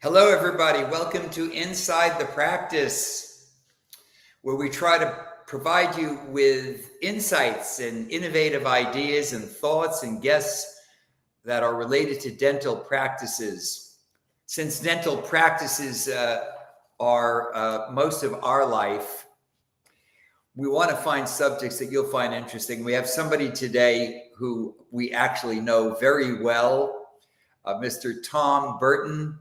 Hello, everybody. Welcome to Inside the Practice, where we try to provide you with insights and innovative ideas and thoughts and guests that are related to dental practices. Since dental practices are most of our life, we want to find subjects that you'll find interesting. We have somebody today who we actually know very well, Mr. Tom Burton.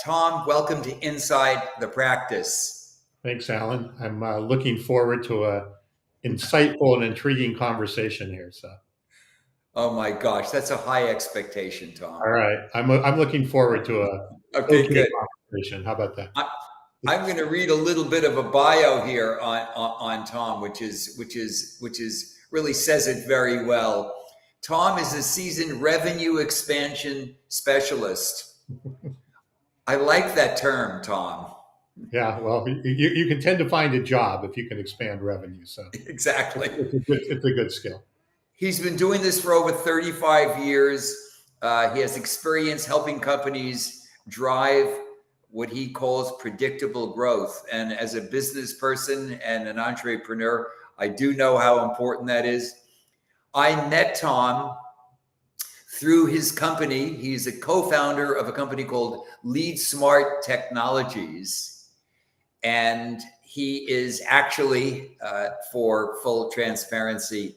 Tom, welcome to Inside the Practice. Thanks, Alan. I'm looking forward to a insightful and intriguing conversation here. Oh my gosh, that's a high expectation, Tom. All right, I'm looking forward to a Okay, okay good. conversation. How about that? I'm going to read a little bit of a bio here on Tom, which really says it very well. Tom is a seasoned revenue expansion specialist. I like that term, Tom. Yeah, well, you can tend to find a job if you can expand revenue. So Exactly. it's a good skill. He's been doing this for over 35 years. He has experience helping companies drive what he calls predictable growth. And as a business person and an entrepreneur, I do know how important that is. I met Tom through his company. He's a co-founder of a company called LeadSmart Technologies. And he is actually, for full transparency,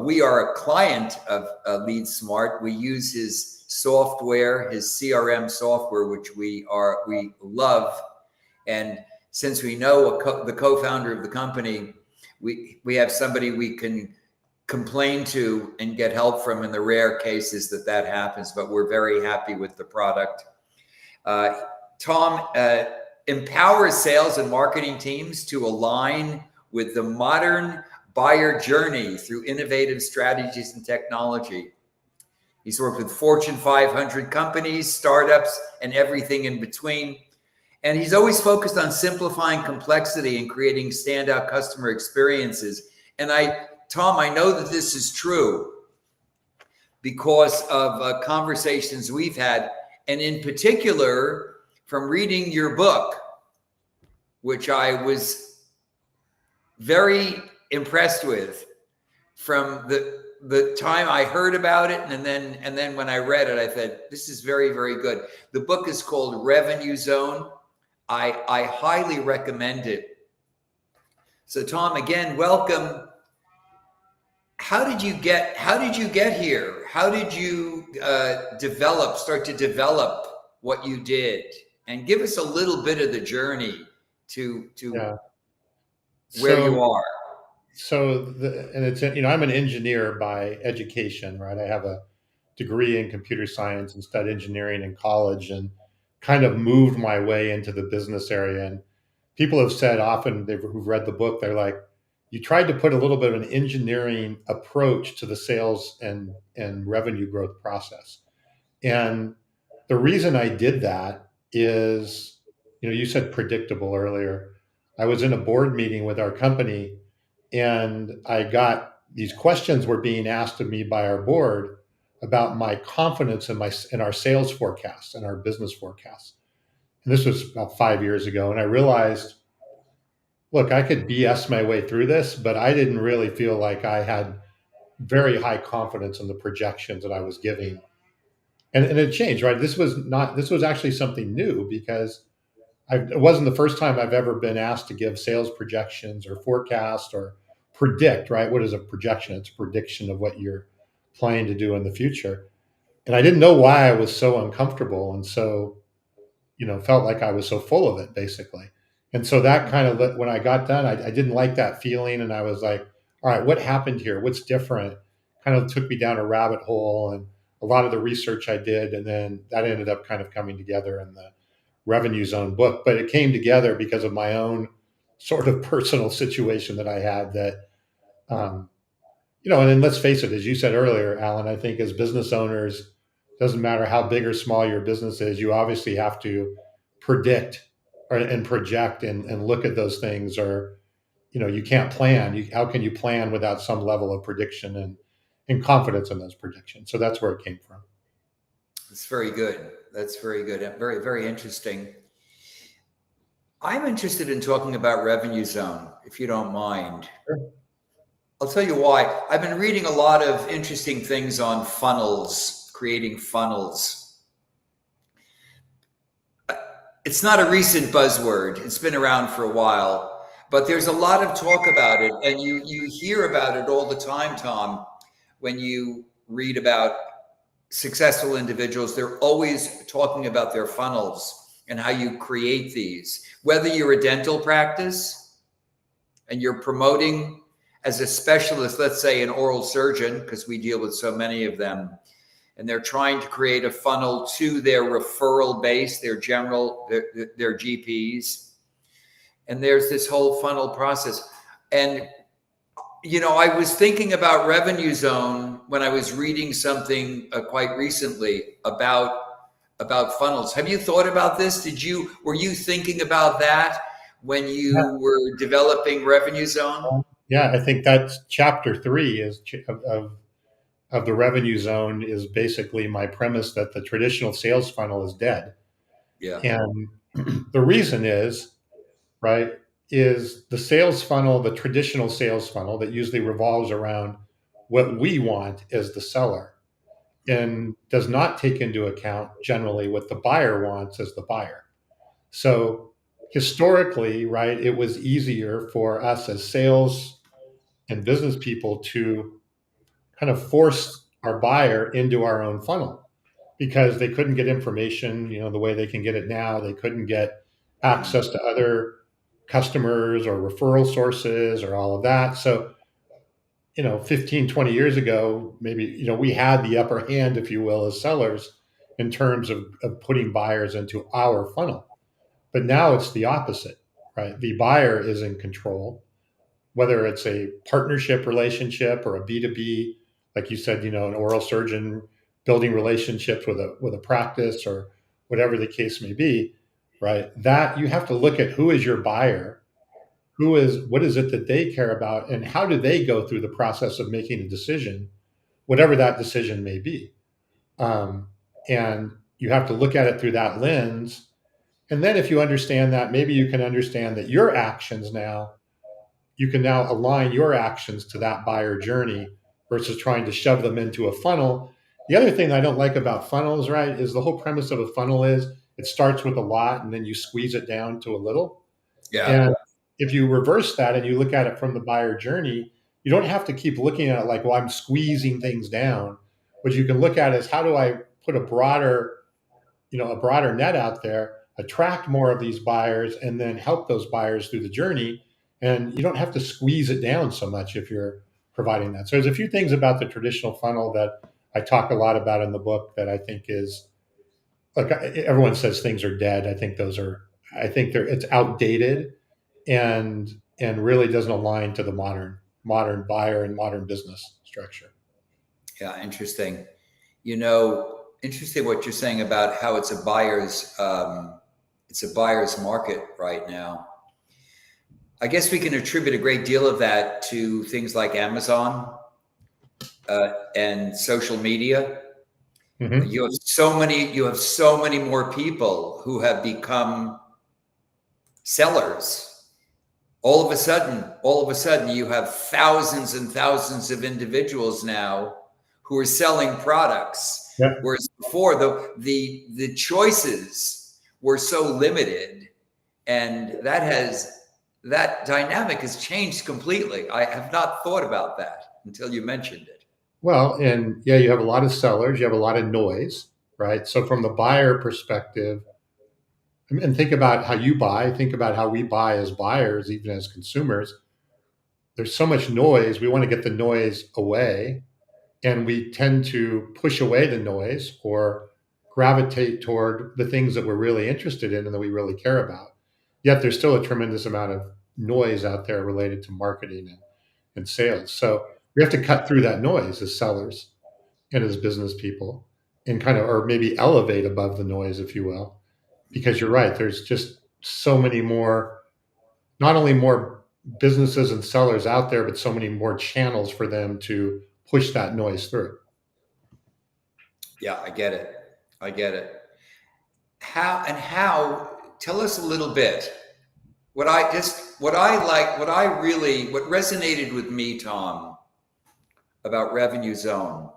we are a client of LeadSmart. We use his software, his CRM software, which we love. And since we know the co-founder of the company, we have somebody we can complain to and get help from in the rare cases that happens. But we're very happy with the product. Tom empowers sales and marketing teams to align with the modern buyer journey through innovative strategies and technology. He's worked with Fortune 500 companies, startups, and everything in between. And he's always focused on simplifying complexity and creating standout customer experiences. And Tom, I know that this is true because of conversations we've had, and in particular, from reading your book, which I was very impressed with from the time I heard about it, and then when I read it, I said, this is very, very good. The book is called Revenue Zone. I highly recommend it. So Tom, again, welcome. How did you get here? How did you start to develop what you did? And give us a little bit of the journey to where you are. I'm an engineer by education, right? I have a degree in computer science and studied engineering in college, and kind of moved my way into the business area. And people have said often who've read the book, they're like, you tried to put a little bit of an engineering approach to the sales and revenue growth process. And the reason I did that is, you said predictable earlier. I was in a board meeting with our company, and I got these questions were being asked of me by our board about my confidence in our sales forecasts and our business forecasts. And this was about 5 years ago. And I realized, look, I could BS my way through this, but I didn't really feel like I had very high confidence in the projections that I was giving. And it changed, right? This was actually something new, because it wasn't the first time I've ever been asked to give sales projections or forecast or predict, right? What is a projection? It's a prediction of what you're planning to do in the future. And I didn't know why I was so uncomfortable. And so, felt like I was so full of it, basically. And so that kind of, when I got done, I didn't like that feeling. And I was like, all right, what happened here? What's different? Kind of took me down a rabbit hole, and a lot of the research I did. And then that ended up kind of coming together in the Revenue Zone book. But it came together because of my own sort of personal situation that I had that, and then let's face it, as you said earlier, Alan, I think as business owners, doesn't matter how big or small your business is, you obviously have to predict and project and look at those things, or, you can't plan. How can you plan without some level of prediction and confidence in those predictions? So that's where it came from. That's very good. That's very good. Very, very interesting. I'm interested in talking about revenue zone, if you don't mind. Sure. I'll tell you why. I've been reading a lot of interesting things on funnels, creating funnels. It's not a recent buzzword. It's been around for a while, but there's a lot of talk about it, and you hear about it all the time, Tom, when you read about successful individuals. They're always talking about their funnels and how you create these. Whether you're a dental practice and you're promoting as a specialist, let's say an oral surgeon, because we deal with so many of them, and they're trying to create a funnel to their referral base, their GPs. And there's this whole funnel process. And, I was thinking about revenue zone when I was reading something quite recently about funnels. Have you thought about this? Were you thinking about that when you were developing revenue zone? Yeah, I think that's chapter 3 of the revenue zone is basically my premise that the traditional sales funnel is dead. Yeah. And the reason is, right, is the sales funnel, the traditional sales funnel that usually revolves around what we want as the seller and does not take into account generally what the buyer wants as the buyer. So historically, right, it was easier for us as sales and business people to kind of force our buyer into our own funnel because they couldn't get information, the way they can get it now. They couldn't get access to other customers or referral sources or all of that. So, 15, 20 years ago, maybe, we had the upper hand, if you will, as sellers in terms of putting buyers into our funnel. But now it's the opposite, right? The buyer is in control, whether it's a partnership relationship or a B2B, like you said, an oral surgeon building relationships with a practice or whatever the case may be, right? That you have to look at who is your buyer, what is it that they care about, and how do they go through the process of making a decision, whatever that decision may be. And you have to look at it through that lens. And then if you understand that, maybe you can understand that your actions now you can now align your actions to that buyer journey versus trying to shove them into a funnel. The other thing I don't like about funnels, right, is the whole premise of a funnel is it starts with a lot and then you squeeze it down to a little. Yeah. And if you reverse that and you look at it from the buyer journey, you don't have to keep looking at it like, well, I'm squeezing things down. What you can look at is how do I put a broader net out there, attract more of these buyers, and then help those buyers through the journey. And you don't have to squeeze it down so much if you're providing that. So there's a few things about the traditional funnel that I talk a lot about in the book that I think is like everyone says things are dead. I think it's outdated and really doesn't align to the modern buyer and modern business structure. Yeah. Interesting. Interesting what you're saying about how it's a buyer's market right now. I guess we can attribute a great deal of that to things like Amazon and social media. Mm-hmm. You have so many more people who have become sellers. All of a sudden, you have thousands and thousands of individuals now who are selling products. Yeah. Whereas before, the choices were so limited, and that dynamic has changed completely. I have not thought about that until you mentioned it. Well, and yeah, you have a lot of sellers, you have a lot of noise, right? So from the buyer perspective, and think about how you buy, think about how we buy as buyers, even as consumers. There's so much noise. We want to get the noise away, and we tend to push away the noise or gravitate toward the things that we're really interested in and that we really care about. Yet there's still a tremendous amount of noise out there related to marketing and sales. So we have to cut through that noise as sellers and as business people and kind of, or maybe elevate above the noise, if you will, because you're right. There's just so many more, not only more businesses and sellers out there, but so many more channels for them to push that noise through. Yeah, I get it. I get it. How, tell us a little bit. What resonated with me, Tom, about Revenue Zone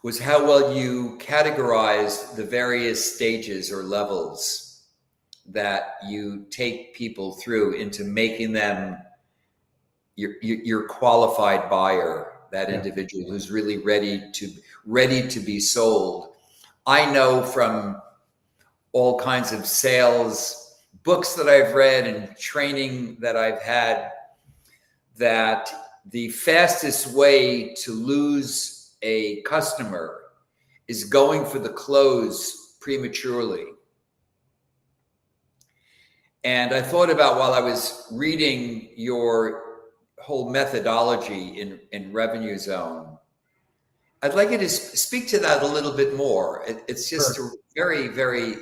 was how well you categorized the various stages or levels that you take people through into making them your qualified buyer, that individual who's really ready to be sold. I know from all kinds of sales books that I've read and training that I've had that the fastest way to lose a customer is going for the close prematurely. And I thought about, while I was reading your whole methodology in Revenue Zone, I'd like you to speak to that a little bit more. It's just a very, very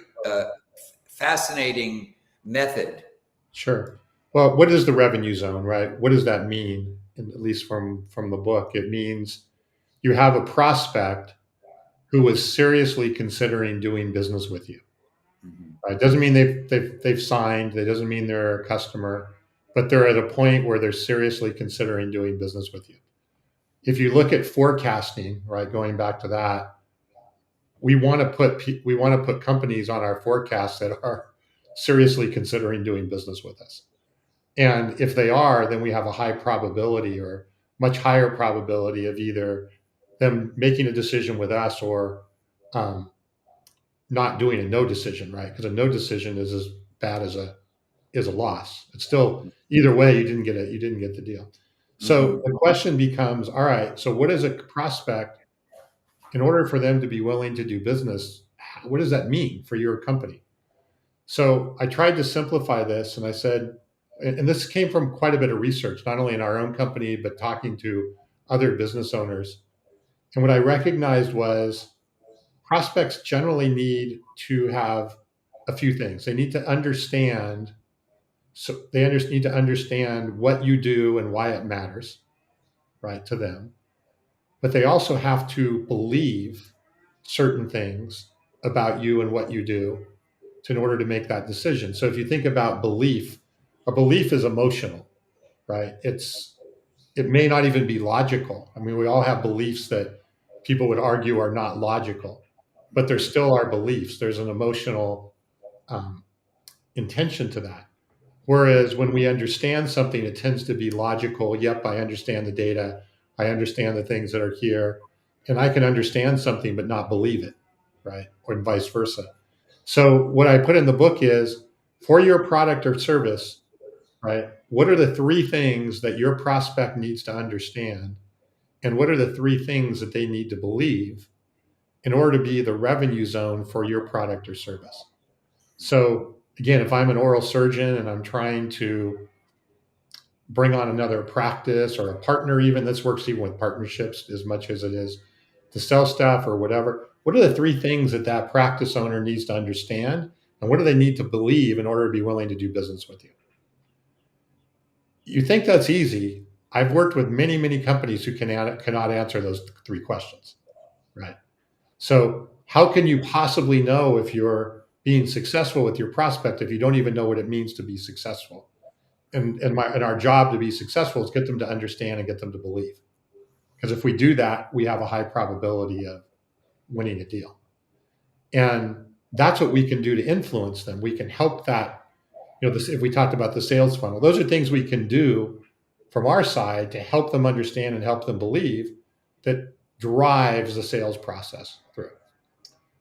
fascinating method. Sure. Well, what is the revenue zone, right? What does that mean? At least from the book, it means you have a prospect who is seriously considering doing business with you. Right? It doesn't mean they've signed. It doesn't mean they're a customer, but they're at a point where they're seriously considering doing business with you. If you look at forecasting, right, going back to that, we want to put companies on our forecasts that are seriously considering doing business with us. And if they are, then we have a high probability, or much higher probability, of either them making a decision with us or not doing a no decision, right? Because a no decision is as bad as a loss. It's still, either way, you didn't get the deal. So the question becomes, all right, so what is a prospect, in order for them to be willing to do business, what does that mean for your company? So I tried to simplify this, and I said, and this came from quite a bit of research, not only in our own company, but talking to other business owners. And what I recognized was prospects generally need to have a few things. They need to understand, need to understand what you do and why it matters, right, to them. But they also have to believe certain things about you and what you do in order to make that decision. So if you think about belief, a belief is emotional, right? It may not even be logical. I mean, we all have beliefs that people would argue are not logical, but they're still our beliefs. There's an emotional intention to that. Whereas when we understand something, it tends to be logical. Yep, I understand the data. I understand the things that are here. And I can understand something but not believe it, right? Or vice versa. So what I put in the book is, for your product or service, right, what are the three things that your prospect needs to understand? And what are the three things that they need to believe in order to be the revenue zone for your product or service? So again, if I'm an oral surgeon and I'm trying to bring on another practice or a partner, even, this works even with partnerships as much as it is to sell stuff or whatever. What are the three things that that practice owner needs to understand? And what do they need to believe in order to be willing to do business with you? You think that's easy. I've worked with many, many companies who cannot answer those three questions, right? So how can you possibly know if you're being successful with your prospect if you don't even know what it means to be successful? And our job to be successful is get them to understand and get them to believe. Because if we do that, we have a high probability of winning a deal. And that's what we can do to influence them. We can help that, if we talked about the sales funnel, those are things we can do from our side to help them understand and help them believe, that drives the sales process through.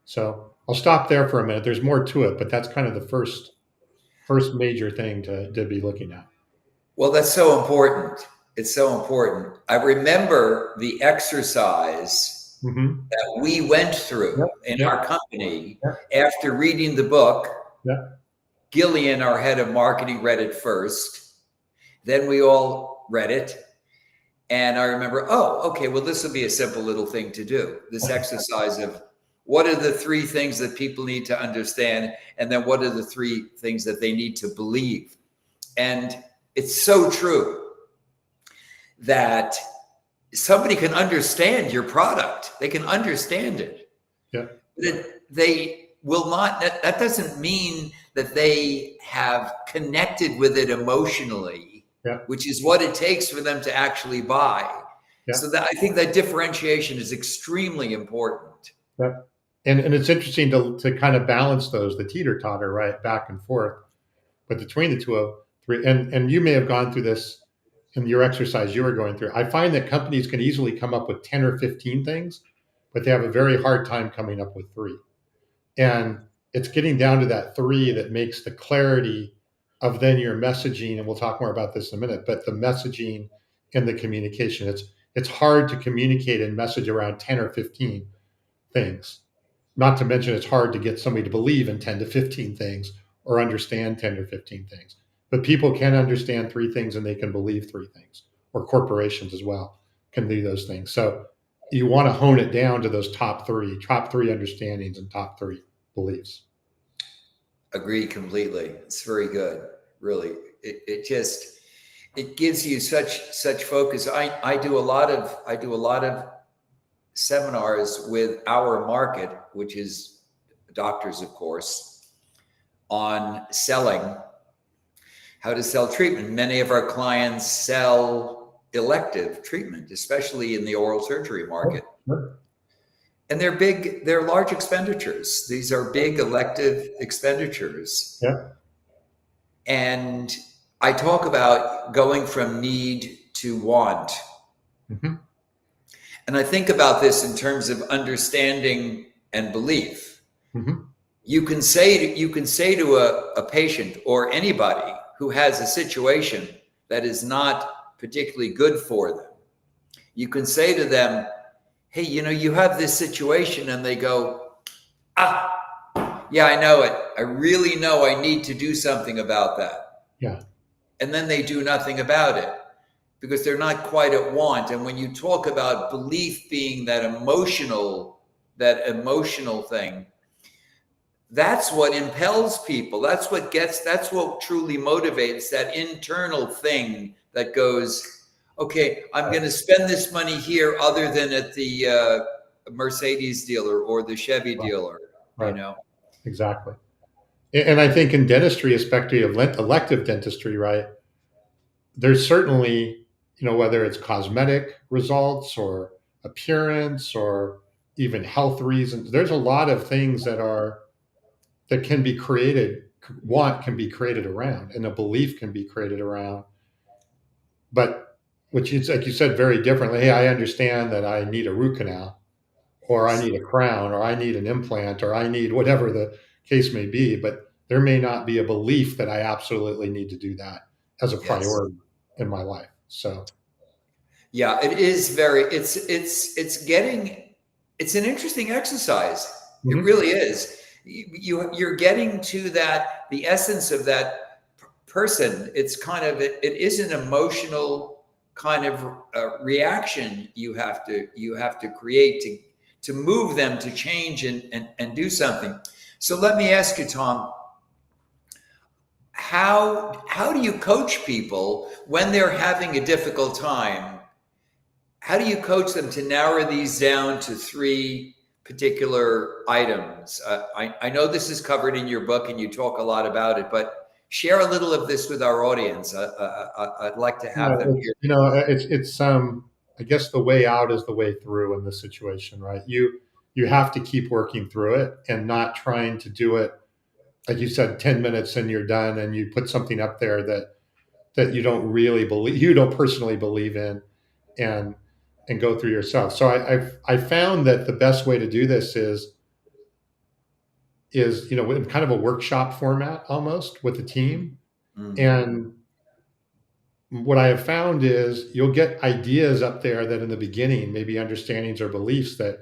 So I'll stop there for a minute. There's more to it, but that's kind of the first major thing to be looking at. Well, that's so important. It's so important. I remember the exercise that we went through in our company after reading the book. Gillian, our head of marketing, read it first. Then we all read it. And I remember, okay, well, this will be a simple little thing to do. This exercise of what are the three things that people need to understand? And then what are the three things that they need to believe? And it's so true that somebody can understand your product. They can understand it. They will not, that doesn't mean that they have connected with it emotionally, Yeah. which is what it takes for them to actually buy. Yeah. So that I think that differentiation is extremely important. Yeah. And it's interesting to kind of balance those, the teeter totter, right, back and forth. But between the two of three, and you may have gone through this in your exercise you were going through. I find that companies can easily come up with 10 or 15 things, but they have a very hard time coming up with three. And it's getting down to that three that makes the clarity of then your messaging, and we'll talk more about this in a minute, but the messaging and the communication. It's hard to communicate and message around 10 or 15 things. Not to mention it's hard to get somebody to believe in 10 to 15 things or understand 10 or 15 things. But people can understand three things and they can believe three things, or corporations as well can do those things. So you want to hone it down to those top three understandings and top three beliefs. Agree completely. It's very good. Really. It just, it gives you such focus. I do a lot of seminars with our market, which is doctors, of course, on selling, how to sell treatment. Many of our clients sell elective treatment, especially in the oral surgery market. Sure. And they're large expenditures. These are big elective expenditures. Yeah. And I talk about going from need to want. Mm-hmm. And I think about this in terms of understanding and belief. Mm-hmm. You can say to a patient or anybody who has a situation that is not particularly good for them, you can say to them, hey, you have this situation, and they go, yeah, I know it. I really know I need to do something about that. Yeah. And then they do nothing about it because they're not quite at want. And when you talk about belief being that emotional thing, that's what impels people. That's what truly motivates, that internal thing that goes, okay, I'm going to spend this money here other than at the Mercedes dealer or the Chevy dealer, Right. Exactly. And I think in dentistry, especially elective dentistry, right, there's certainly, whether it's cosmetic results or appearance or even health reasons, there's a lot of things that can be created, can be created around, and a belief can be created around. But which is, like you said, very differently. Hey, I understand that I need a root canal, or I need a crown, or I need an implant, or I need whatever the case may be. But there may not be a belief that I absolutely need to do that as a priority in my life. So, yeah, it is it's an interesting exercise. mm-hmm. It really is. You're getting to the essence of that person. It's kind of, it is an emotional kind of reaction you have to create to move them to change and do something. So let me ask you, Tom, how do you coach people when they're having a difficult time? How do you coach them to narrow these down to three particular items? I know this is covered in your book and you talk a lot about it, but share a little of this with our audience. I'd like to have them here. It's I guess the way out is the way through in this situation, right? You have to keep working through it and not trying to do it, like you said, 10 minutes and you're done, and you put something up there that you don't really believe, you don't personally believe in, and go through yourself. So I found that the best way to do this is in kind of a workshop format almost with a team. Mm. And what I have found is you'll get ideas up there that in the beginning, maybe understandings or beliefs that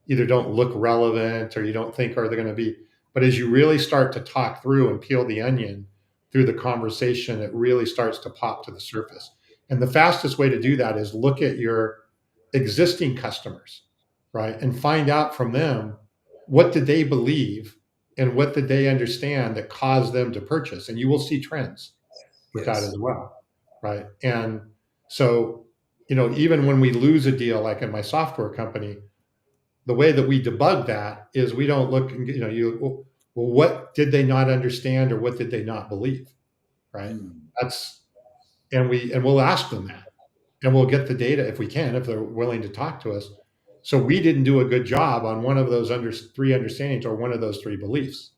either don't look relevant or you don't think are they going to be, but as you really start to talk through and peel the onion through the conversation, it really starts to pop to the surface. And the fastest way to do that is look at your existing customers, right? And find out from them, what did they believe and what did they understand that caused them to purchase? And you will see trends with that as well, right? And so, even when we lose a deal, like in my software company, the way that we debug that is we don't look and, well, what did they not understand or what did they not believe? Right. Hmm. That's, and we'll ask them that, and we'll get the data if we can, if they're willing to talk to us. So we didn't do a good job on one of those three understandings or one of those three beliefs.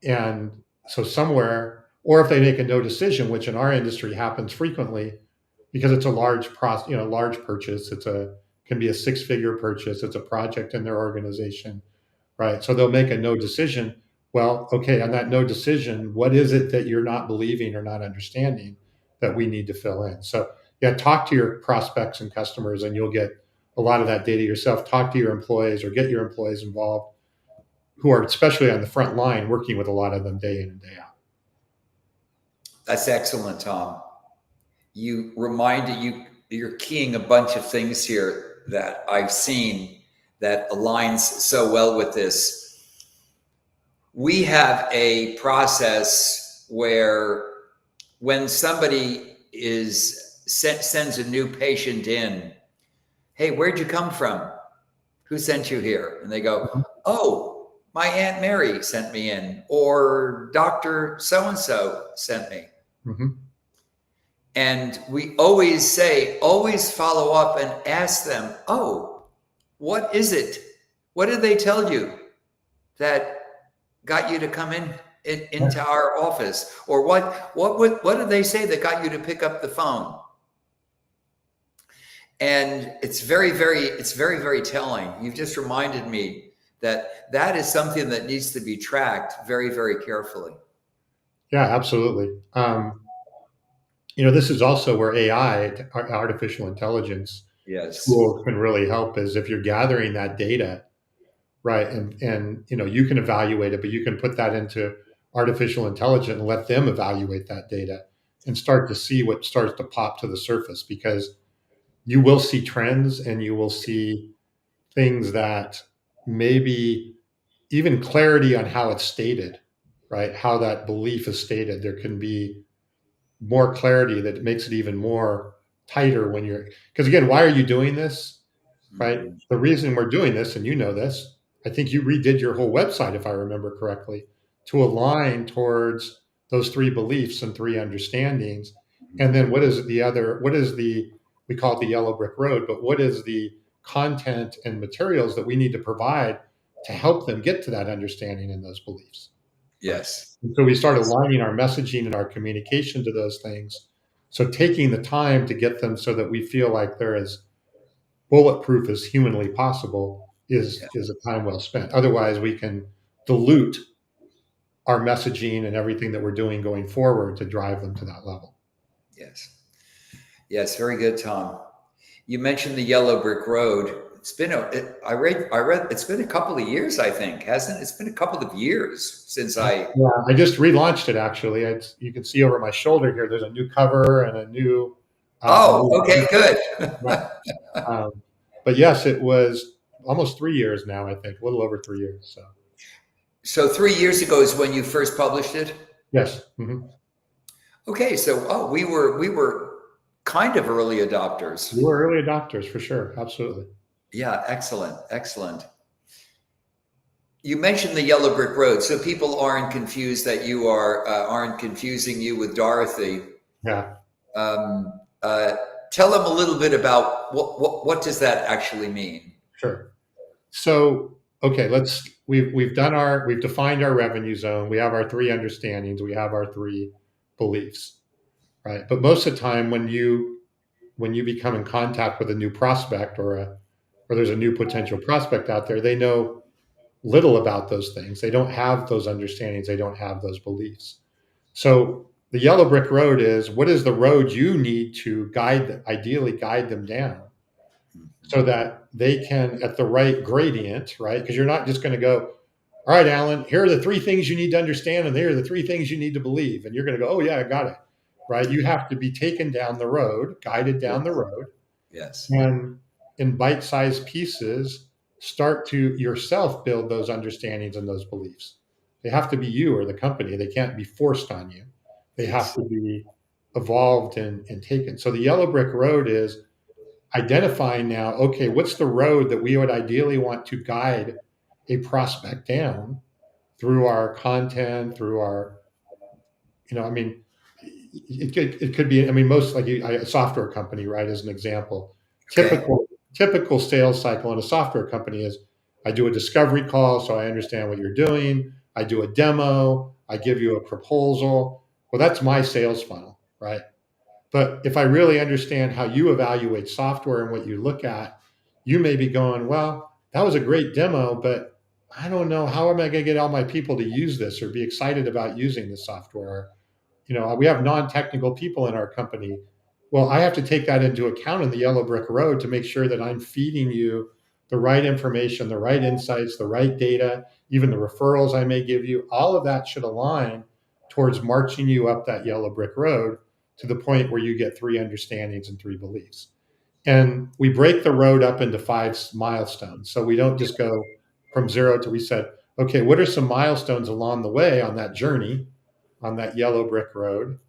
And so somewhere, or if they make a no decision, which in our industry happens frequently because it's a large process, large purchase. Can be a six-figure purchase. It's a project in their organization, right? So they'll make a no decision. Well, okay, on that no decision, what is it that you're not believing or not understanding that we need to fill in? So yeah, talk to your prospects and customers, and you'll get a lot of that data yourself. Talk to your employees or get your employees involved who are especially on the front line working with a lot of them day in and day out. That's excellent, Tom. You reminded you're keying a bunch of things here that I've seen that aligns so well with this. We have a process where when somebody sends a new patient in, hey, where'd you come from? Who sent you here? And they go, oh, my Aunt Mary sent me in, or Dr. So-and-so sent me. Mm-hmm. And we always say, always follow up and ask them, oh, what is it? What did they tell you that got you to come into our office? Or what did they say that got you to pick up the phone? And it's very, very telling. You've just reminded me that is something that needs to be tracked very, very carefully. Yeah, absolutely. This is also where AI, artificial intelligence Yes. tools can really help, is if you're gathering that data, right? And you can evaluate it, but you can put that into artificial intelligence and let them evaluate that data and start to see what starts to pop to the surface, because you will see trends and you will see things that maybe even clarity on how it's stated, right? How that belief is stated. There can be more clarity that makes it even more tighter when because again, why are you doing this? Right? Mhm. The reason we're doing this, and this, I think you redid your whole website, if I remember correctly, to align towards those three beliefs and three understandings. And then what is we call it the yellow brick road, but what is the content and materials that we need to provide to help them get to that understanding and those beliefs? Right. Yes. And so we start aligning our messaging and our communication to those things. So taking the time to get them so that we feel like they're as bulletproof as humanly possible Yeah. is a time well spent. Otherwise, we can dilute our messaging and everything that we're doing going forward to drive them to that level. Yes. Yes. Very good, Tom. You mentioned the yellow brick road. It's been I read it's been a couple of years, I think, hasn't it? It's been a couple of years since I. Yeah, I just relaunched it actually. You can see over my shoulder here. There's a new cover and a Oh, new. okay, good. Right. Um, but yes, it was almost 3 years now. I think a little over 3 years. So So 3 years ago is when you first published it. yes. Mm-hmm. Okay, so we were kind of early adopters. We were early adopters for sure. Absolutely. Yeah, excellent, excellent. You mentioned the yellow brick road, so people aren't confused that you aren't confusing you with Dorothy. Yeah. Um, Tell them a little bit about what does that actually mean? Sure. So, okay, we've defined our revenue zone. We have our three understandings. We have our three beliefs, right? But most of the time, when you become in contact with a new prospect or there's a new potential prospect out there, they know little about those things. They don't have those understandings. They don't have those beliefs. So the yellow brick road is, what is the road you need to ideally guide them down, so that they can, at the right gradient, right? Because you're not just going to go, all right, Alan, here are the three things you need to understand, and here are the three things you need to believe. And you're going to go, oh, yeah, I got it, right? You have to be taken down the road, guided down the road, Yes. and in bite sized pieces, start to yourself build those understandings and those beliefs. They have to be you or the company. They can't be forced on you. They have Yes. to be evolved and taken. So the yellow brick road is, identifying now, okay, what's the road that we would ideally want to guide a prospect down through our content, through our, I mean, it could be, I mean, most like a software company, right? As an example, Okay. typical sales cycle in a software company is I do a discovery call, so I understand what you're doing. I do a demo. I give you a proposal. Well, that's my sales funnel, right? But if I really understand how you evaluate software and what you look at, you may be going, well, that was a great demo, but I don't know, how am I going to get all my people to use this or be excited about using this software? We have non-technical people in our company. Well, I have to take that into account in the yellow brick road to make sure that I'm feeding you the right information, the right insights, the right data, even the referrals I may give you. All of that should align towards marching you up that yellow brick road to the point where you get 3 understandings and 3 beliefs. And we break the road up into 5 milestones. So we don't just go from 0 to, we said, okay, what are some milestones along the way on that journey, on that yellow brick road,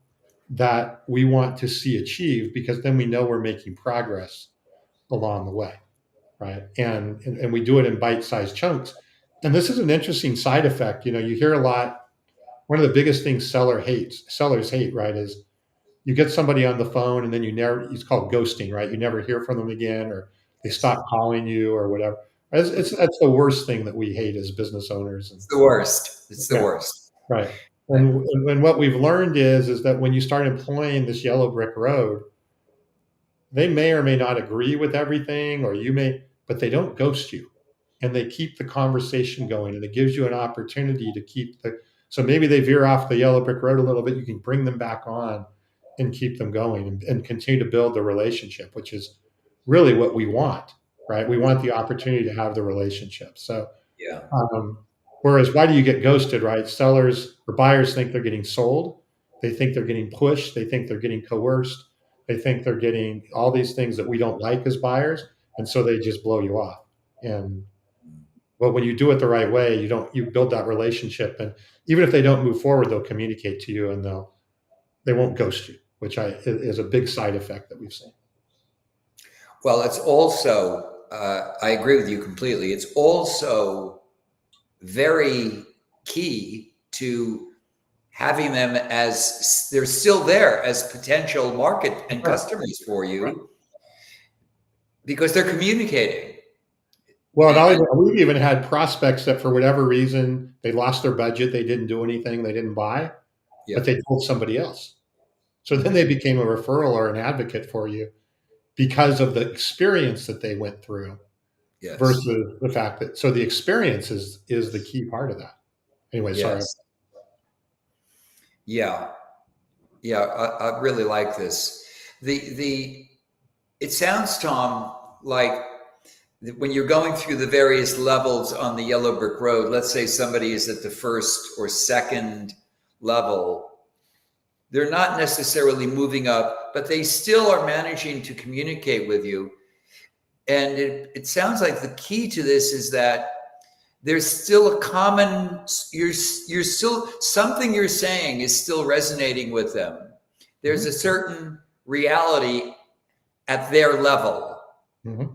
that we want to see achieved, because then we know we're making progress along the way, right? And we do it in bite-sized chunks. And this is an interesting side effect. You hear a lot. One of the biggest things sellers hate, right, is you get somebody on the phone and then it's called ghosting, right? You never hear from them again, or they Yes. stop calling you or whatever. That's the worst thing that we hate as business owners. And It's the worst. It's the yeah, worst. right. I- And what we've learned is that when you start employing this yellow brick road, they may or may not agree with everything, or but they don't ghost you, and they keep the conversation going, and it gives you an opportunity to so maybe they veer off the yellow brick road a little bit. You can bring them back on and keep them going, and continue to build the relationship, which is really what we want, right? We want the opportunity to have the relationship. So, Yeah. um, whereas, why do you get ghosted, right? Sellers or buyers think they're getting sold. They think they're getting pushed. They think they're getting coerced. They think they're getting all these things that we don't like as buyers. And so they just blow you off. And but when you do it the right way, you build that relationship. And even if they don't move forward, they'll communicate to you, and they won't ghost you, which is a big side effect that we've seen. Well, it's also, I agree with you completely. It's also very key to having them as they're still there as potential market and Right. customers for Right. you because they're communicating. Well, And we've even had prospects that for whatever reason, they lost their budget, they didn't do anything, they didn't buy, yeah, but they told somebody else. So then they became a referral or an advocate for you because of the experience that they went through, yes, versus the fact that, so the experience is the key part of that. Anyway, sorry. yes, yeah, yeah. I really like this. The it sounds, Tom, like when you're going through the various levels on the yellow brick road, let's say somebody is at the first or second level, they're not necessarily moving up, but they still are managing to communicate with you. And it sounds like the key to this is that there's still a common, you're still, something you're saying is still resonating with them. There's Mhm. a certain reality at their level Mhm.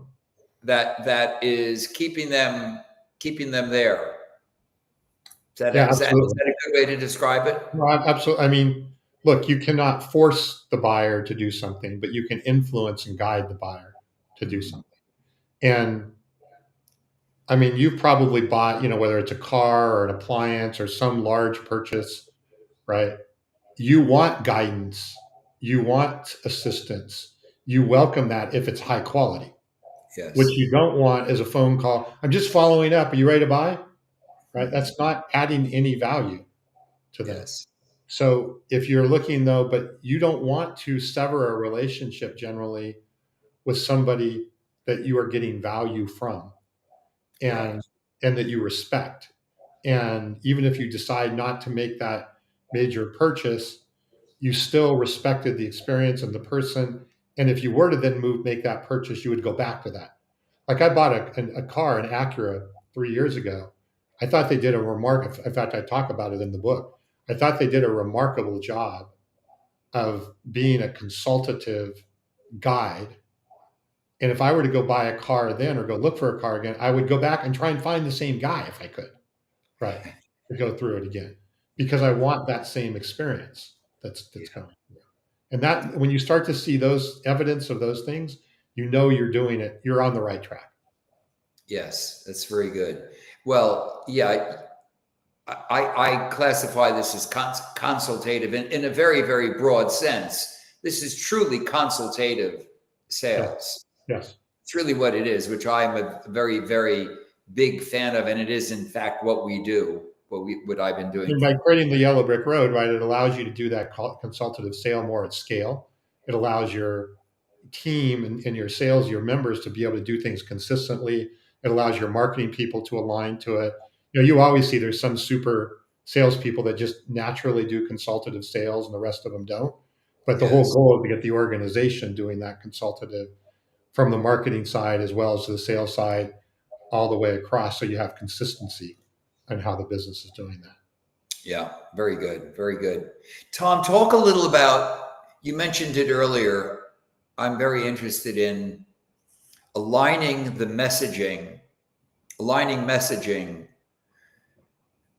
that is keeping them there. Yeah, Is absolutely. that a good way to describe it? No, absolutely. I mean, look, you cannot force the buyer to do something, but you can influence and guide the buyer to do Mm, something. And I mean, you've probably bought, whether it's a car or an appliance or some large purchase, right? You want guidance, you want assistance, you welcome that if it's high quality. What yes, you don't want is a phone call. I'm just following up. Are you ready to buy? Right? mhm, That's not adding any value to them. yes, So if you're looking though, but you don't want to sever a relationship generally with somebody that you are getting value from, yeah, and that you respect. And even if you decide not to make that major purchase, you still respected the experience and the person. And if you were to then make that purchase, you would go back to that. Like I bought a car, an Acura, 3 years ago. I thought they did a remarkable. In fact, I talk about it in the book. I thought they did a remarkable job of being a consultative guide And if I were to go buy a car then or go look for a car again, I would go back and try and find the same guy if I could, right? To go through it again because I want that same experience that's Yeah. coming. And that when you start to see those evidence of those things, you know you're doing it, you're on the right track. Yes, that's very good. Well, yeah, I classify this as consultative in a very, very broad sense. This is truly consultative Yes. sales. Yes. It's really what it is, which I'm a very, very big fan of. And it is, in fact, what we do, what I've been doing. And by creating the yellow brick road, right, it allows you to do that consultative sale more at scale. It allows your team and your sales, your members to be able to do things consistently. It allows your marketing people to align to it. You always see there's some super salespeople that just naturally do consultative sales and the rest of them don't. But the whole Yes. goal is to get the organization doing that consultative from the marketing side as well as the sales side all the way across. So you have consistency on how the business is doing that. Yeah, very good. Very good. Tom, talk a little about, you mentioned it earlier. I'm very interested in aligning messaging,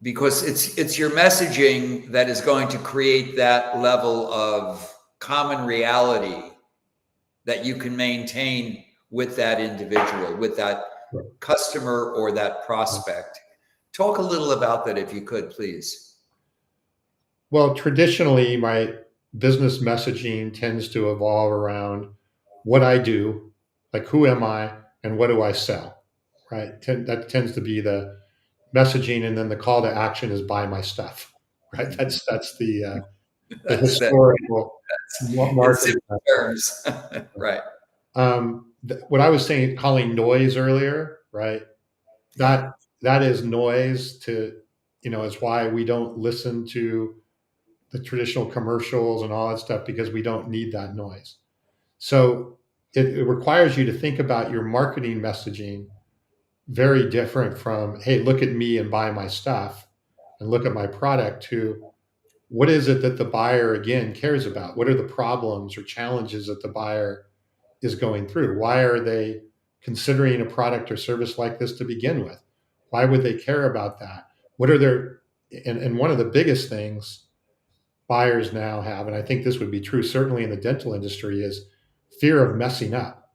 because it's your messaging that is going to create that level of common reality that you can maintain with that individual, with that customer or that prospect. Talk a little about that if you could, please. Well, traditionally, my business messaging tends to evolve around what I do, like who am I and what do I sell, right? That tends to be the messaging, and then the call to action is buy my stuff, right? That's the That's that. historical In marketing. simple terms. Right. What I was saying, calling noise earlier, right? That is noise to, is why we don't listen to the traditional commercials and all that stuff because we don't need that noise. So it requires you to think about your marketing messaging very different from, hey, look at me and buy my stuff and look at my product, to what is it that the buyer again cares about? What are the problems or challenges that the buyer is going through? Why are they considering a product or service like this to begin with? Why would they care about that? What are their, and one of the biggest things buyers now have, and I think this would be true certainly in the dental industry, is fear of messing up,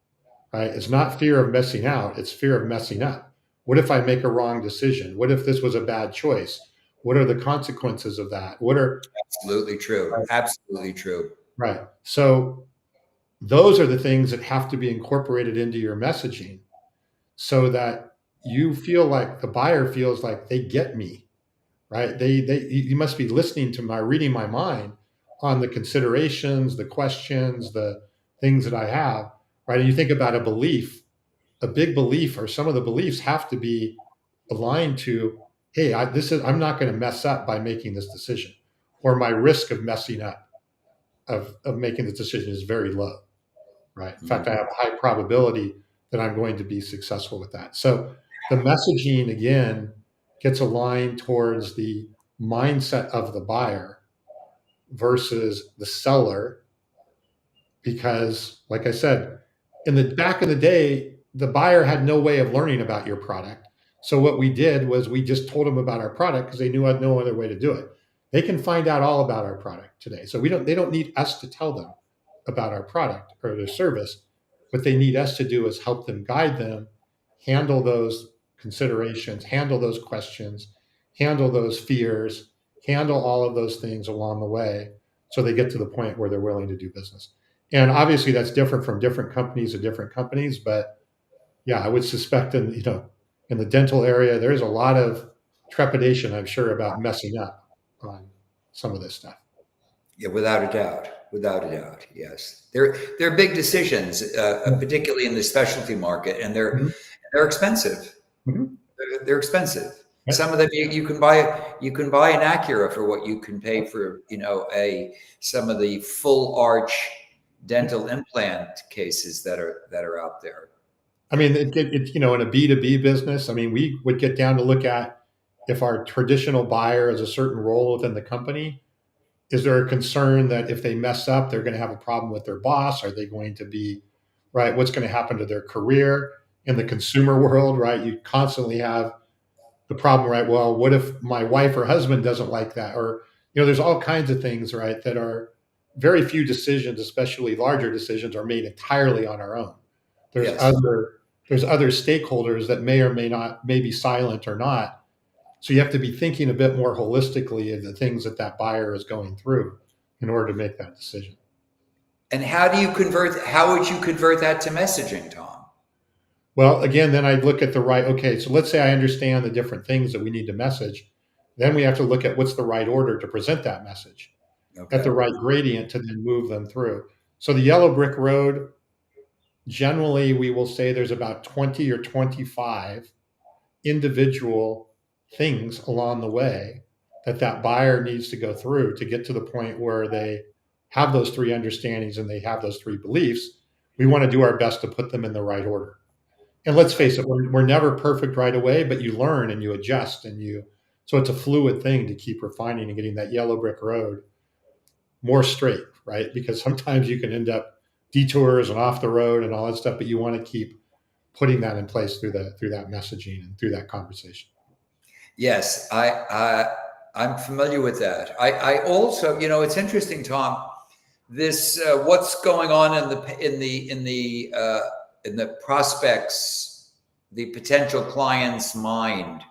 right? It's not fear of messing out, it's fear of messing up. What if I make a wrong decision? What if this was a bad choice? What are the consequences of that? What are, Absolutely true. Absolutely true. right? So those are the things that have to be incorporated into your messaging so that you feel like the buyer feels like they get me, right? You must be listening to my, reading my mind on the considerations, the questions, the things that I have, right? And you think about a belief, a big belief, or some of the beliefs have to be aligned to, hey, I'm not going to mess up by making this decision, or my risk of messing up of making this decision is very low, right? In fact, I have a high probability that I'm going to be successful with that. So the messaging again gets aligned towards the mindset of the buyer versus the seller, because like I said, in the back in the day, the buyer had no way of learning about your product. So what we did was we just told them about our product because they knew had no other way to do it. They can find out all about our product today. So they don't need us to tell them about our product or their service. What they need us to do is help them, guide them, handle those considerations, handle those questions, handle those fears, handle all of those things along the way so they get to the point where they're willing to do business. And obviously that's different from different companies to different companies, but yeah, I would suspect in the dental area there's a lot of trepidation, I'm sure, about messing up on some of this stuff. Yeah, without a doubt. Without a doubt. Yes. They're big decisions, particularly in the specialty market, and Mhm. they're expensive. Mhm. They're expensive. Yeah. Some of them you can buy an Acura for what you can pay for, some of the full arch dental implant cases that are out there. I mean, in a B2B business, I mean, we would get down to look at if our traditional buyer has a certain role within the company. Is there a concern that if they mess up, they're going to have a problem with their boss? Are they going to be right? What's going to happen to their career in the consumer world, right? You constantly have the problem, right? Well, what if my wife or husband doesn't like that? Or, there's all kinds of things, right? That are very few decisions, especially larger decisions, are made entirely on our own. There's Yes. other there's other stakeholders that may or may not, may be silent or not. So you have to be thinking a bit more holistically of the things that that buyer is going through in order to make that decision. And how would you convert that to messaging, Tom? Well, again, then I'd look at okay, so let's say I understand the different things that we need to message. Then we have to look at what's the right order to present that message at the Okay. right gradient to then move them through. So the yellow brick road, generally, we will say there's about 20 or 25 individual things along the way that that buyer needs to go through to get to the point where they have those three understandings and they have those three beliefs. We want to do our best to put them in the right order. And let's Okay. face it, we're never perfect right away, but you learn and you adjust so it's a fluid thing to keep refining and getting that yellow brick road more straight, right? Because sometimes you can end up detours and off the road and all that stuff, but you want to keep putting that in place through that messaging and through that conversation. Yes, I'm familiar with that. I also, it's interesting, Tom. This what's going on in the prospects, the potential client's mind,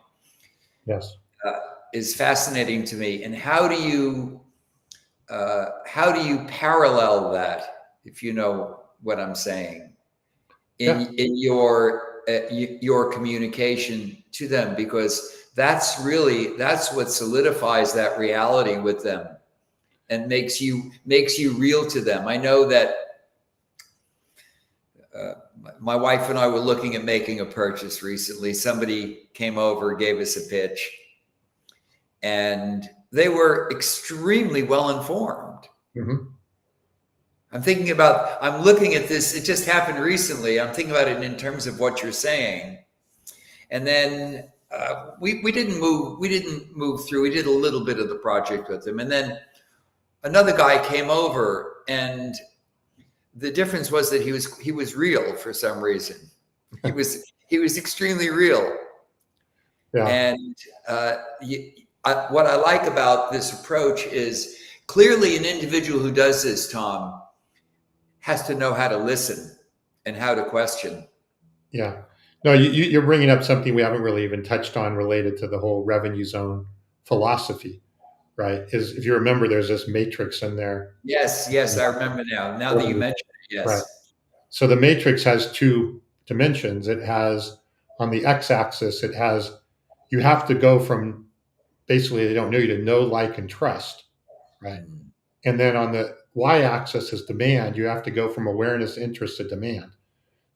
Yes. uh, is fascinating to me. And how do you parallel that, if you know what I'm saying, Yeah. in your communication to them? Because that's what solidifies that reality with them and makes you real to them. I know that uh, my wife and I were looking at making a purchase recently. Somebody came over, gave us a pitch, and they were extremely well informed. Mm-hmm. I'm looking at this. It just happened recently. I'm thinking about it in terms of what you're saying. And then we didn't move through. We did a little bit of the project with them. And then another guy came over, and the difference was that he was real for some reason. He was extremely real. Yeah. And what I like about this approach is clearly an individual who does this, Tom, has to know how to listen and how to question. Yeah. No, you're bringing up something we haven't really even touched on related to the whole revenue zone philosophy, right? Is if you remember, there's this matrix in there. Yes, I remember now. Now that you mention it, Right. yes. So the matrix has two dimensions. It has on the x-axis, you have to go from basically they don't know you to know, like, and trust, right? Mm, And then on the y-axis is demand. You have to go from awareness, interest to demand,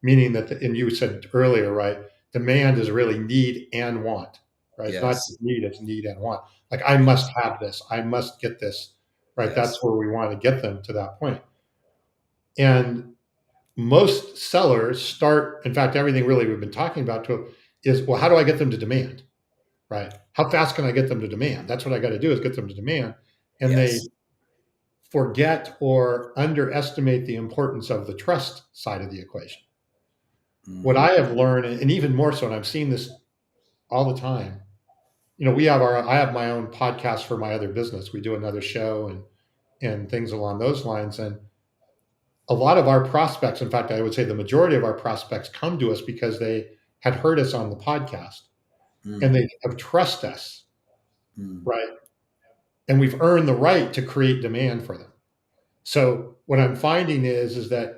meaning that, and you said earlier, right? Demand is really need and want, right? It's not yes, just need, it's need and want. Like, I must have this, I must get this, right? yes, That's where we want to get them to that point. And most sellers start, in fact, everything really we've been talking about is, well, how do I get them to demand, right? How fast can I get them to demand? That's what I got to do, is get them to demand. And they yes. forget or underestimate the importance of the trust side of the equation. What Mm, I have learned, and even more so, and I'm seeing this all the time, I have my own podcast for my other business. We do another show and things along those lines. And a lot of our prospects, in fact, I would say the majority of our prospects come to us because they had heard us on the podcast and mm, they have trust us, mm. right? And we've earned the right to create demand for them. So what I'm finding is that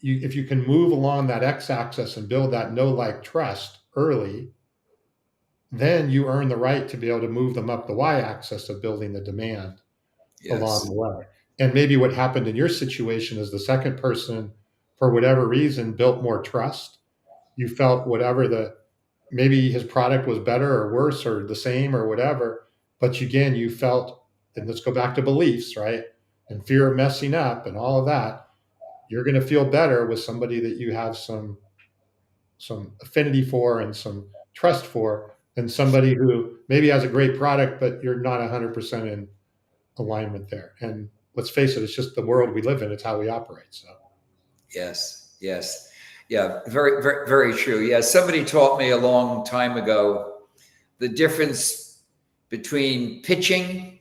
if you can move along that x-axis and build that know, like, trust early, then you earn the right to be able to move them up the y-axis of building the demand along Yes, the way. And maybe what happened in your situation is the second person, for whatever reason, built more trust. You felt maybe his product was better or worse or the same or whatever, but again, you felt, and let's go back to beliefs, right? And fear of messing up and all of that. You're going to feel better with somebody that you have some affinity for and some trust for than somebody who maybe has a great product, but you're not 100% in alignment there. And let's face it, it's just the world we live in. It's how we operate. So, yes. Yes. Yeah. Very, very, very true. Yeah. Somebody taught me a long time ago the difference between pitching,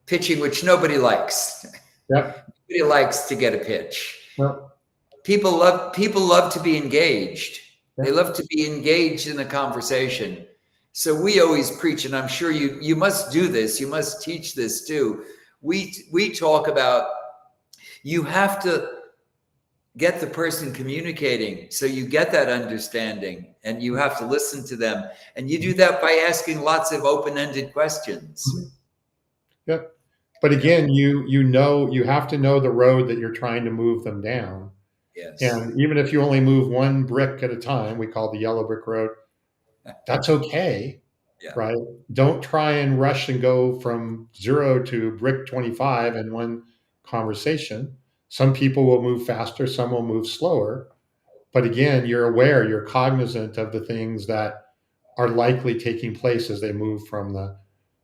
which nobody likes. Yep. Nobody likes to get a pitch. Well, People love to be engaged. They yeah. love to be engaged in a conversation. So we always preach, and I'm sure you must do this. You must teach this too. We talk about you have to get the person communicating so you get that understanding, and you have to listen to them, and you do that by asking lots of open-ended questions. Yep. But again, you have to know the road that you're trying to move them down. Yes. And even if you only move one brick at a time, we call the yellow brick road, that's okay. Yeah. Right? Don't try and rush and go from 0 to brick 25 in one conversation. Some people will move faster, some will move slower. But again, you're aware, you're cognizant of the things that are likely taking place as they move from the.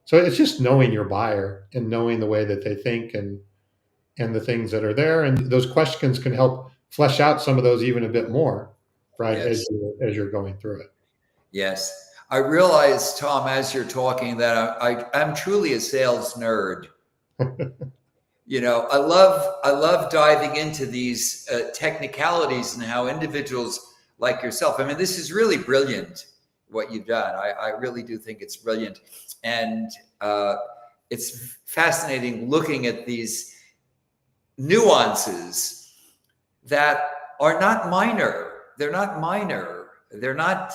So it's just knowing your buyer and knowing the way that they think and the things that are there. And those questions can help flesh out some of those even a bit more, right? Yes. As you're going through it. Yes. I realize, Tom, as you're talking, that I'm truly a sales nerd. I love diving into these technicalities and how individuals like yourself. I mean, this is really brilliant what you've done. I really do think it's brilliant, and it's fascinating looking at these nuances that are not minor. They're not minor. They're not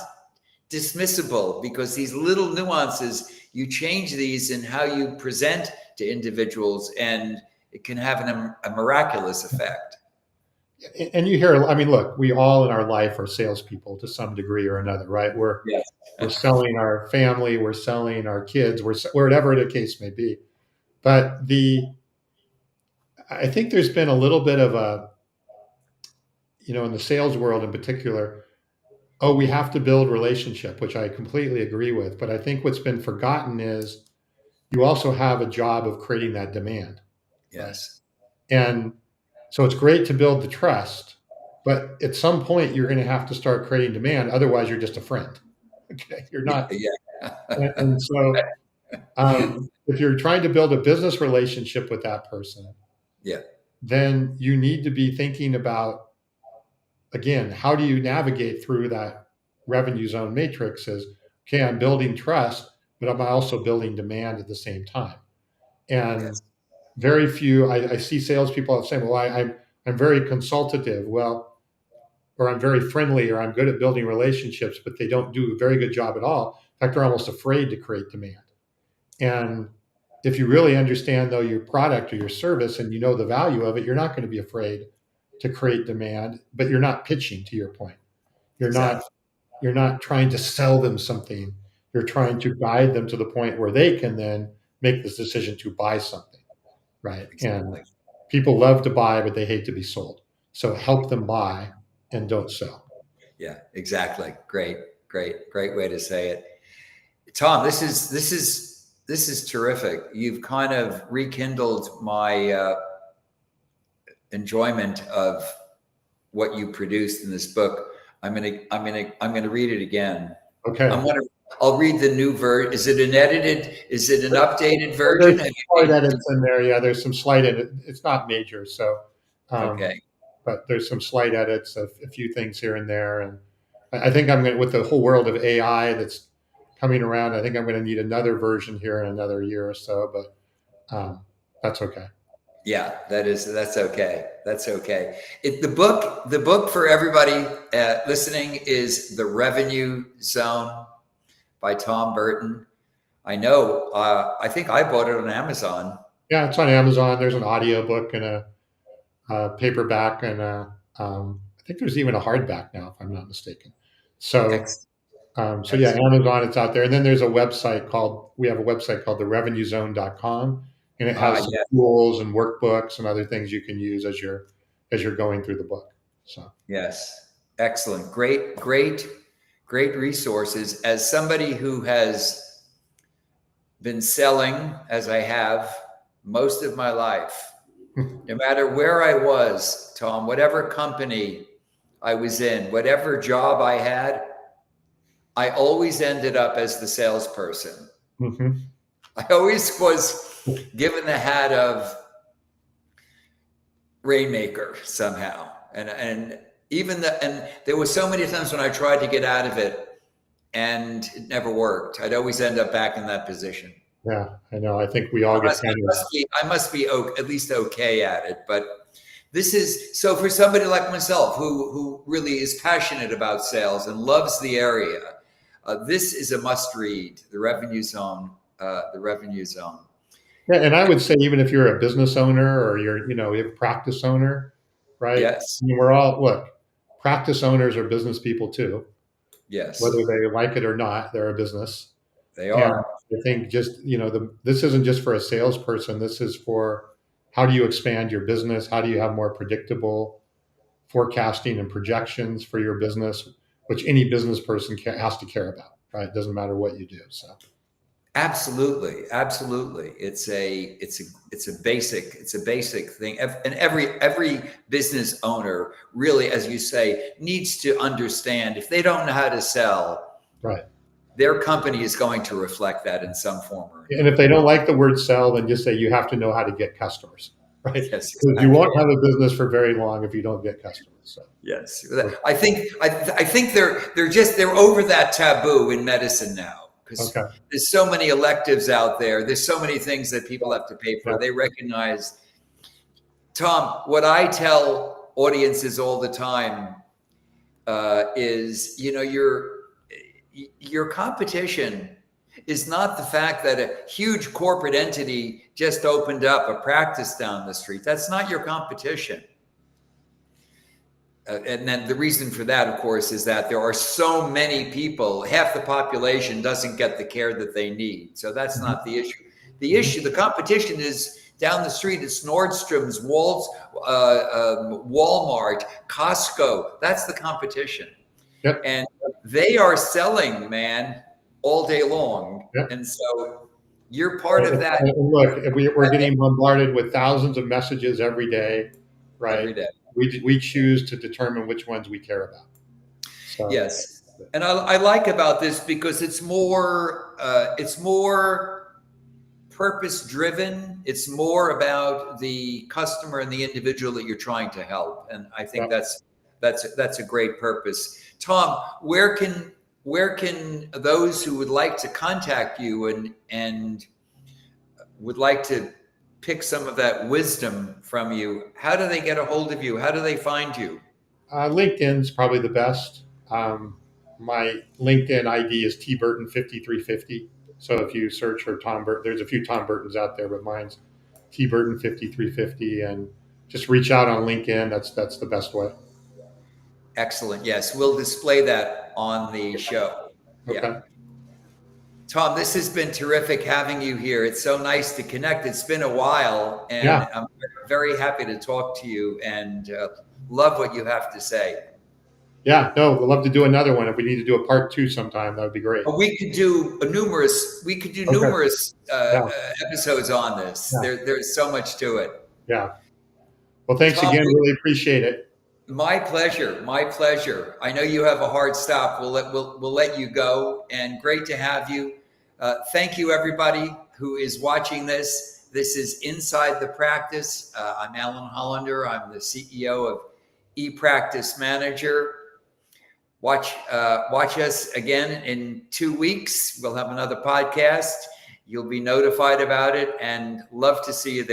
dismissible, because these little nuances, you change these in how you present to individuals, and it can have a miraculous effect. And you hear, I mean, look, we all in our life are salespeople to some degree or another, right? We're selling our family, we're selling our kids, whatever the case may be. But I think there's been a little bit of in the sales world in particular, we have to build relationship, which I completely agree with. But I think what's been forgotten is you also have a job of creating that demand. Yes. Right? And so it's great to build the trust, but at some point you're going to have to start creating demand. Otherwise, you're just a friend. Okay, you're not. Yeah. And so, if you're trying to build a business relationship with that person, Yeah. then you need to be thinking about, again, how do you navigate through that revenue zone matrix? Is, okay, I'm building trust, but I'm also building demand at the same time. And Yes. very few, I see salespeople saying, well, I'm very consultative. Well, or I'm very friendly, or I'm good at building relationships, but they don't do a very good job at all. In fact, they're almost afraid to create demand. And if you really understand, though, your product or your service and you know the value of it, you're not going to be afraid to create demand, but you're not pitching, to your point. Exactly. You're not trying to sell them something. You're trying to guide them to the point where they can then make this decision to buy something, right? Exactly. And people love to buy, but they hate to be sold. So help them buy and don't sell. Yeah, exactly. Great way to say it. Tom, this is terrific. You've kind of rekindled my enjoyment of what you produced in this book. I'm gonna read it again. Okay. I'll read the new version. Is it an updated version? There's slight edits in there. Yeah, there's some slight edits. It's not major, so Okay. But there's some slight edits of a few things here and there. And I think I'm going to, with the whole world of AI that's coming around, I think I'm going to need another version here in another year or so, but that's okay. Yeah, that's okay. That's okay. The book for everybody listening is The Revenue Zone by Tom Burton. I know. I think I bought it on Amazon. Yeah, it's on Amazon. There's an audio book and a paperback, and I think there's even a hardback now, if I'm not mistaken. So, yeah, Amazon, it's out there. And then there's we have a website called therevenuezone.com, and it has some tools and workbooks and other things you can use as you're going through the book. So, yes, excellent. Great resources. As somebody who has been selling, as I have, most of my life, No matter where I was, Tom, whatever company I was in, whatever job I had, I always ended up as the salesperson. Mm-hmm. I always was given the hat of rainmaker somehow. And there were so many times when I tried to get out of it and it never worked. I'd always end up back in that position. Yeah, I know. I think we all get kind of. I must be at least okay at it. But this is so for somebody like myself who really is passionate about sales and loves the area. This is a must read. The Revenue Zone. The Revenue Zone. Yeah, and I would say even if you're a business owner or you're a practice owner, right? Yes. I mean, we're all look. Practice owners are business people too, Yes. whether they like it or not. They're a business. They And are. I think just this isn't just for a salesperson. This is for how do you expand your business? How do you have more predictable forecasting and projections for your business, which any business person has to care about, right? It doesn't matter what you do. So absolutely, absolutely. It's a basic thing, and every business owner really, as you say, needs to understand if they don't know how to sell, right. Their company is going to reflect that in some form or another. And if they don't like the word sell, then just say you have to know how to get customers, right? Yes, exactly. You won't have a business for very long if you don't get customers. So. Yes, I think they're over that taboo in medicine now because there's so many electives out there. There's so many things that people have to pay for. They recognize. Tom, what I tell audiences all the time is, your competition is not the fact that a huge corporate entity just opened up a practice down the street. That's not your competition. And then the reason for that, of course, is that there are so many people, half the population doesn't get the care that they need. So that's not the issue. The competition is down the street. It's Nordstrom's, Walmart, Costco. That's the competition. Yep. And they are selling, man, all day long. Yep. And so you're part of that. Look, we're getting bombarded with thousands of messages every day, right? Every day. We choose to determine which ones we care about. So, yes. And I like about this because it's more purpose driven. It's more about the customer and the individual that you're trying to help. And I think that's a great purpose. Tom, where can those who would like to contact you and would like to pick some of that wisdom from you, how do they get a hold of you? How do they find you? LinkedIn's probably the best. My LinkedIn ID is tburton5350. So if you search for Tom Burton, there's a few Tom Burtons out there, but mine's tburton5350, and just reach out on LinkedIn. That's the best way. Excellent. Yes, we'll display that on the show. Okay. Yeah. Tom, this has been terrific having you here. It's so nice to connect. It's been a while, and I'm very happy to talk to you and love what you have to say. Yeah, no, we'd love to do another one. If we need to do a part 2 sometime, that would be great. We could do numerous episodes on this. Yeah. There's so much to it. Yeah. Well, thanks Tom, again. Really appreciate it. My pleasure. My pleasure. I know you have a hard stop. We'll let you go, and great to have you. Thank you, everybody who is watching this. This is Inside the Practice. I'm Alan Hollander. I'm the CEO of ePractice Manager. Watch us again in 2 weeks. We'll have another podcast. You'll be notified about it, and love to see you there.